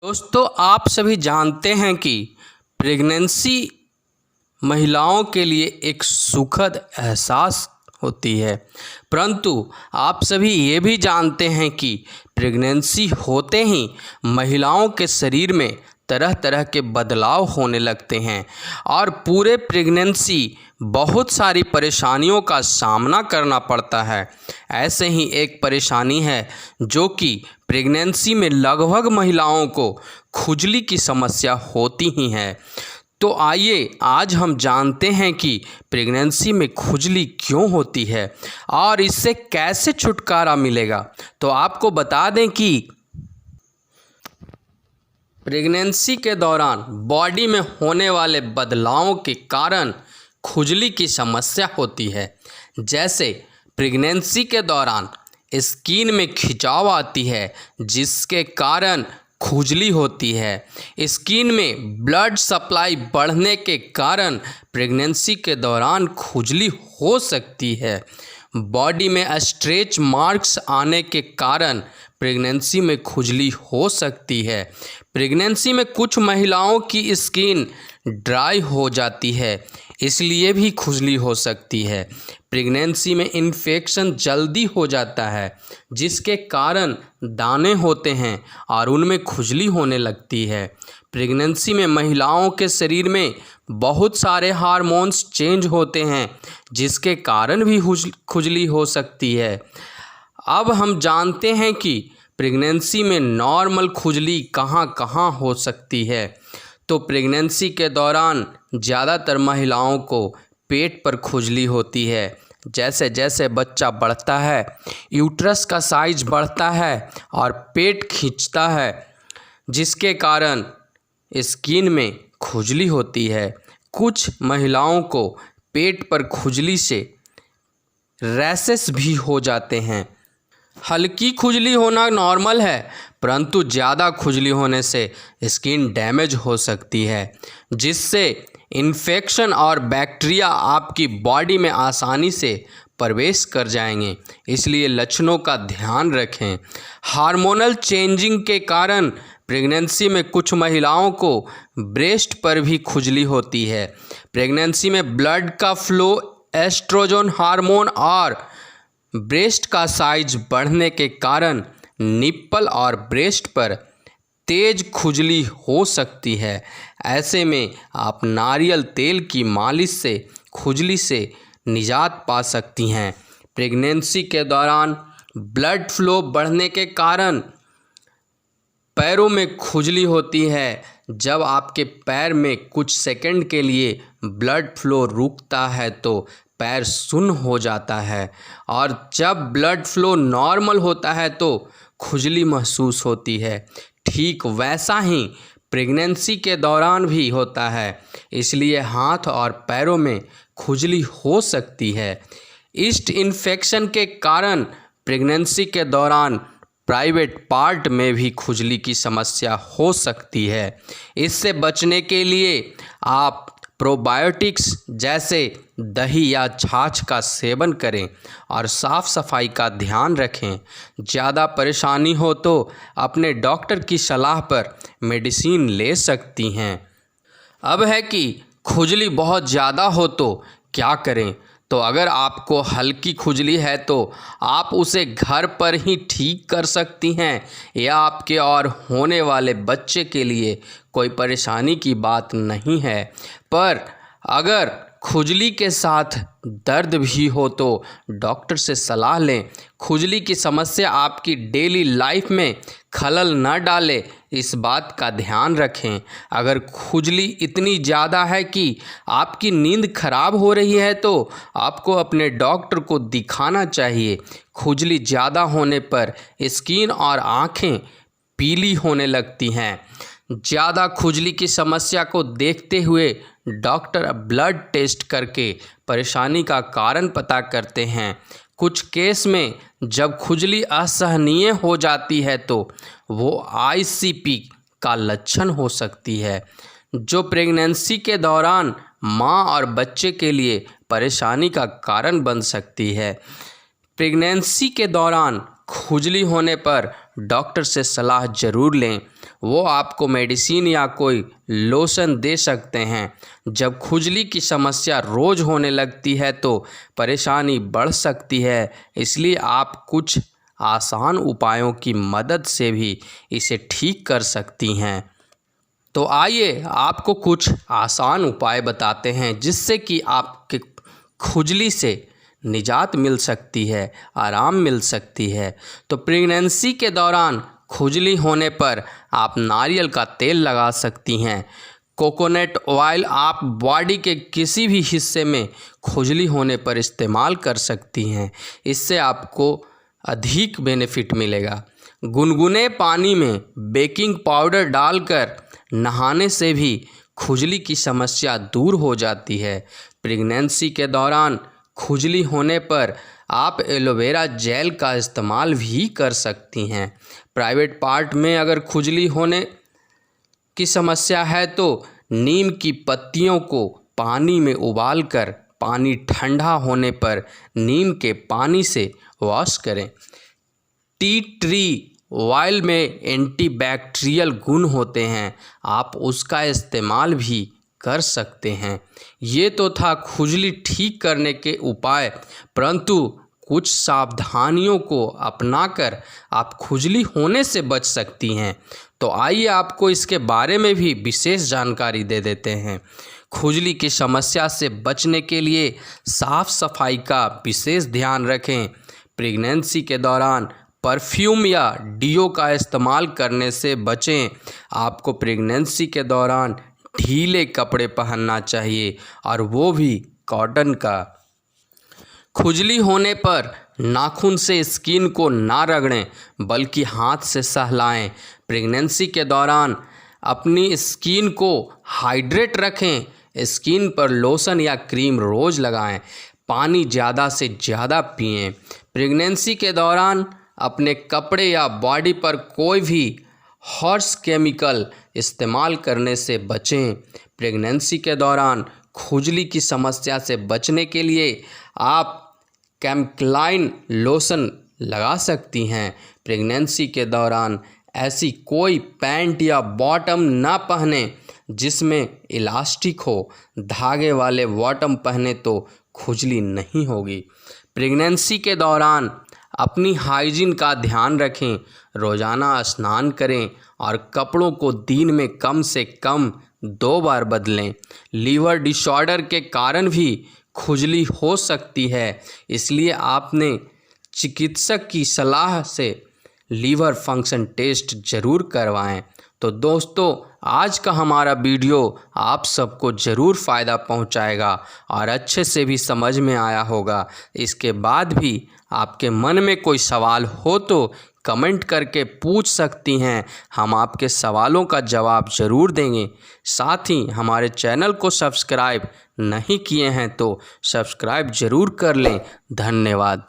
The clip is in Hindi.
दोस्तों, आप सभी जानते हैं कि प्रेगनेंसी महिलाओं के लिए एक सुखद एहसास होती है, परंतु आप सभी ये भी जानते हैं कि प्रेगनेंसी होते ही महिलाओं के शरीर में तरह तरह के बदलाव होने लगते हैं और पूरे प्रेगनेंसी बहुत सारी परेशानियों का सामना करना पड़ता है। ऐसे ही एक परेशानी है जो कि प्रेगनेंसी में लगभग महिलाओं को खुजली की समस्या होती ही है। तो आइए आज हम जानते हैं कि प्रेगनेंसी में खुजली क्यों होती है और इससे कैसे छुटकारा मिलेगा। तो आपको बता दें कि प्रेगनेंसी के दौरान बॉडी में होने वाले बदलावों के कारण खुजली की समस्या होती है। जैसे प्रेगनेंसी के दौरान स्किन में खिंचाव आती है जिसके कारण खुजली होती है। स्किन में ब्लड सप्लाई बढ़ने के कारण प्रेगनेंसी के दौरान खुजली हो सकती है। बॉडी में स्ट्रेच मार्क्स आने के कारण प्रेगनेंसी में खुजली हो सकती है। प्रेगनेंसी में कुछ महिलाओं की स्किन ड्राई हो जाती है, इसलिए भी खुजली हो सकती है। प्रेगनेंसी में इन्फेक्शन जल्दी हो जाता है जिसके कारण दाने होते हैं और उनमें खुजली होने लगती है। प्रेगनेंसी में महिलाओं के शरीर में बहुत सारे हार्मोन्स चेंज होते हैं जिसके कारण भी खुजली हो सकती है। अब हम जानते हैं कि प्रेगनेंसी में नॉर्मल खुजली कहाँ कहाँ हो सकती है। तो प्रेगनेंसी के दौरान ज़्यादातर महिलाओं को पेट पर खुजली होती है। जैसे जैसे बच्चा बढ़ता है, यूट्रस का साइज बढ़ता है और पेट खींचता है, जिसके कारण स्किन में खुजली होती है। कुछ महिलाओं को पेट पर खुजली से रैशेस भी हो जाते हैं। हल्की खुजली होना नॉर्मल है, परंतु ज़्यादा खुजली होने से स्किन डैमेज हो सकती है, जिससे इन्फेक्शन और बैक्टीरिया आपकी बॉडी में आसानी से प्रवेश कर जाएंगे। इसलिए लक्षणों का ध्यान रखें। हार्मोनल चेंजिंग के कारण प्रेगनेंसी में कुछ महिलाओं को ब्रेस्ट पर भी खुजली होती है। प्रेगनेंसी में ब्लड का फ्लो, एस्ट्रोजन हार्मोन और ब्रेस्ट का साइज बढ़ने के कारण निप्पल और ब्रेस्ट पर तेज खुजली हो सकती है। ऐसे में आप नारियल तेल की मालिश से खुजली से निजात पा सकती हैं। प्रेगनेंसी के दौरान ब्लड फ्लो बढ़ने के कारण पैरों में खुजली होती है। जब आपके पैर में कुछ सेकंड के लिए ब्लड फ्लो रुकता है तो पैर सुन्न हो जाता है और जब ब्लड फ्लो नॉर्मल होता है तो खुजली महसूस होती है। ठीक वैसा ही प्रेगनेंसी के दौरान भी होता है, इसलिए हाथ और पैरों में खुजली हो सकती है। ईस्ट इन्फेक्शन के कारण प्रेगनेंसी के दौरान प्राइवेट पार्ट में भी खुजली की समस्या हो सकती है। इससे बचने के लिए आप प्रोबायोटिक्स जैसे दही या छाछ का सेवन करें और साफ़ सफाई का ध्यान रखें। ज़्यादा परेशानी हो तो अपने डॉक्टर की सलाह पर मेडिसिन ले सकती हैं। अब है कि खुजली बहुत ज़्यादा हो तो क्या करें। तो अगर आपको हल्की खुजली है तो आप उसे घर पर ही ठीक कर सकती हैं या आपके और होने वाले बच्चे के लिए कोई परेशानी की बात नहीं है। पर अगर खुजली के साथ दर्द भी हो तो डॉक्टर से सलाह लें। खुजली की समस्या आपकी डेली लाइफ में खलल न डाले, इस बात का ध्यान रखें। अगर खुजली इतनी ज़्यादा है कि आपकी नींद खराब हो रही है तो आपको अपने डॉक्टर को दिखाना चाहिए। खुजली ज़्यादा होने पर स्किन और आँखें पीली होने लगती हैं। ज़्यादा खुजली की समस्या को देखते हुए डॉक्टर ब्लड टेस्ट करके परेशानी का कारण पता करते हैं। कुछ केस में जब खुजली असहनीय हो जाती है तो वो ICP का लक्षण हो सकती है, जो प्रेगनेंसी के दौरान मां और बच्चे के लिए परेशानी का कारण बन सकती है। प्रेगनेंसी के दौरान खुजली होने पर डॉक्टर से सलाह ज़रूर लें। वो आपको मेडिसिन या कोई लोशन दे सकते हैं। जब खुजली की समस्या रोज़ होने लगती है तो परेशानी बढ़ सकती है, इसलिए आप कुछ आसान उपायों की मदद से भी इसे ठीक कर सकती हैं। तो आइए आपको कुछ आसान उपाय बताते हैं जिससे कि आपके खुजली से निजात मिल सकती है, आराम मिल सकती है। तो प्रेगनेंसी के दौरान खुजली होने पर आप नारियल का तेल लगा सकती हैं। कोकोनट ऑयल आप बॉडी के किसी भी हिस्से में खुजली होने पर इस्तेमाल कर सकती हैं। इससे आपको अधिक बेनिफिट मिलेगा। गुनगुने पानी में बेकिंग पाउडर डालकर नहाने से भी खुजली की समस्या दूर हो जाती है। प्रेगनेंसी के दौरान खुजली होने पर आप एलोवेरा जेल का इस्तेमाल भी कर सकती हैं। प्राइवेट पार्ट में अगर खुजली होने की समस्या है तो नीम की पत्तियों को पानी में उबालकर पानी ठंडा होने पर नीम के पानी से वॉश करें। टी ट्री ऑयल में एंटीबैक्टीरियल गुण होते हैं, आप उसका इस्तेमाल भी कर सकते हैं। ये तो था खुजली ठीक करने के उपाय, परंतु कुछ सावधानियों को अपनाकर आप खुजली होने से बच सकती हैं। तो आइए आपको इसके बारे में भी विशेष जानकारी दे देते हैं। खुजली की समस्या से बचने के लिए साफ सफाई का विशेष ध्यान रखें। प्रेगनेंसी के दौरान परफ्यूम या डीओ का इस्तेमाल करने से बचें। आपको प्रेगनेंसी के दौरान ढीले कपड़े पहनना चाहिए और वो भी कॉटन का। खुजली होने पर नाखून से स्किन को ना रगड़ें बल्कि हाथ से सहलाएं। प्रेगनेंसी के दौरान अपनी स्किन को हाइड्रेट रखें। स्किन पर लोशन या क्रीम रोज़ लगाएं। पानी ज़्यादा से ज़्यादा पिएं। प्रेगनेंसी के दौरान अपने कपड़े या बॉडी पर कोई भी हॉर्स केमिकल इस्तेमाल करने से बचें। प्रेगनेंसी के दौरान खुजली की समस्या से बचने के लिए आप कैम्पलाइन लोशन लगा सकती हैं। प्रेगनेंसी के दौरान ऐसी कोई पैंट या बॉटम ना पहने जिसमें इलास्टिक हो। धागे वाले बॉटम पहने तो खुजली नहीं होगी। प्रेगनेंसी के दौरान अपनी हाइजीन का ध्यान रखें। रोज़ाना स्नान करें और कपड़ों को दिन में कम से कम 2 बार बदलें। लीवर डिसऑर्डर के कारण भी खुजली हो सकती है, इसलिए आपने चिकित्सक की सलाह से लीवर फंक्शन टेस्ट ज़रूर करवाएं। तो दोस्तों, आज का हमारा वीडियो आप सबको ज़रूर फ़ायदा पहुंचाएगा और अच्छे से भी समझ में आया होगा। इसके बाद भी आपके मन में कोई सवाल हो तो कमेंट करके पूछ सकती हैं, हम आपके सवालों का जवाब ज़रूर देंगे। साथ ही हमारे चैनल को सब्सक्राइब नहीं किए हैं तो सब्सक्राइब ज़रूर कर लें। धन्यवाद।